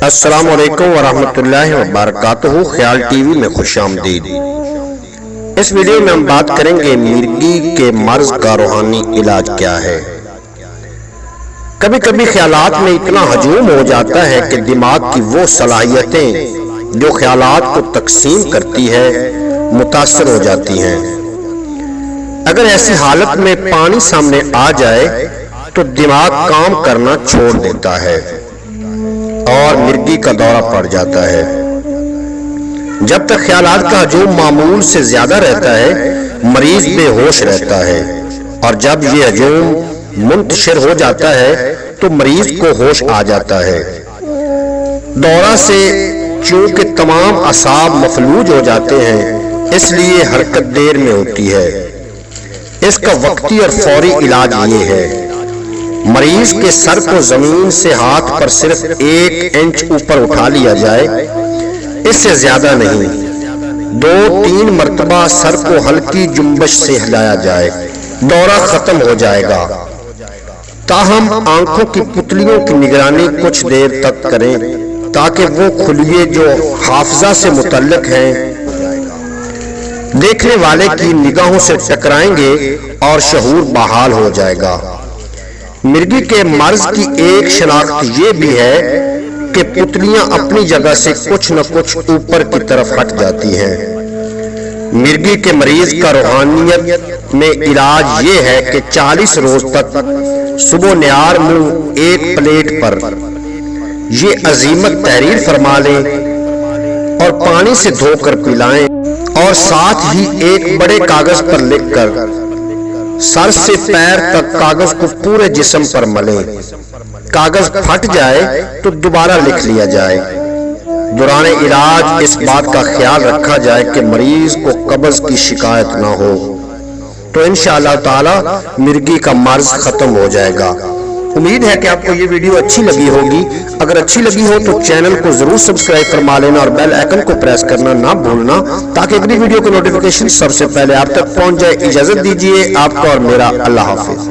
السلام علیکم ورحمۃ اللہ وبرکاتہ۔ خیال ٹی وی میں خوش آمدید۔ اس ویڈیو میں ہم بات کریں گے مرگی کے مرض کا روحانی علاج کیا ہے۔ کبھی کبھی خیالات میں اتنا ہجوم ہو جاتا ہے کہ دماغ کی وہ صلاحیتیں جو خیالات کو تقسیم کرتی ہے متاثر ہو جاتی ہیں۔ اگر ایسی حالت میں پانی سامنے آ جائے تو دماغ کام کرنا چھوڑ دیتا ہے اور مرگی کا دورہ پڑ جاتا ہے۔ جب تک خیالات کا ہجوم معمول سے زیادہ رہتا ہے مریض بے ہوش رہتا ہے، اور جب یہ ہجوم منتشر ہو جاتا ہے تو مریض کو ہوش آ جاتا ہے۔ دورہ سے چونکہ تمام اعصاب مفلوج ہو جاتے ہیں اس لیے حرکت دیر میں ہوتی ہے۔ اس کا وقتی اور فوری علاج یہ ہے: مریض کے سر کو زمین سے ہاتھ پر صرف 1 انچ اوپر اٹھا لیا جائے، اس سے زیادہ نہیں۔ 2-3 مرتبہ سر کو ہلکی جنبش سے ہلایا جائے، دورہ ختم ہو جائے گا۔ تاہم آنکھوں کی پتلیوں کی نگرانی کچھ دیر تک کریں تاکہ وہ خلیے جو حافظہ سے متعلق ہیں دیکھنے والے کی نگاہوں سے ٹکرائیں گے اور شعور بحال ہو جائے گا۔ مرگی کے مرض کی ایک شناخت یہ بھی ہے کہ پتلیاں اپنی جگہ سے کچھ نہ کچھ اوپر کی طرف ہٹ جاتی ہیں۔ مرگی کے مریض کا روحانیت میں علاج یہ ہے کہ 40 روز تک صبح نیار منہ 1 پلیٹ پر یہ عزیمت تحریر فرما لیں اور پانی سے دھو کر پلائیں، اور ساتھ ہی ایک بڑے کاغذ پر لکھ کر سر سے پیر تک کاغذ کو پورے جسم پر ملیں۔ کاغذ پھٹ جائے تو دوبارہ لکھ لیا جائے۔ دوران علاج اس بات کا خیال رکھا جائے کہ مریض کو قبض کی شکایت نہ ہو، تو انشاءاللہ تعالی مرگی کا مرض ختم ہو جائے گا۔ امید ہے کہ آپ کو یہ ویڈیو اچھی لگی ہوگی۔ اگر اچھی لگی ہو تو چینل کو ضرور سبسکرائب فرما لینا اور بیل آئیکن کو پریس کرنا نہ بھولنا تاکہ اگلی ویڈیو کی نوٹیفیکیشن سب سے پہلے آپ تک پہنچ جائے۔ اجازت دیجیے آپ کا اور میرا، اللہ حافظ۔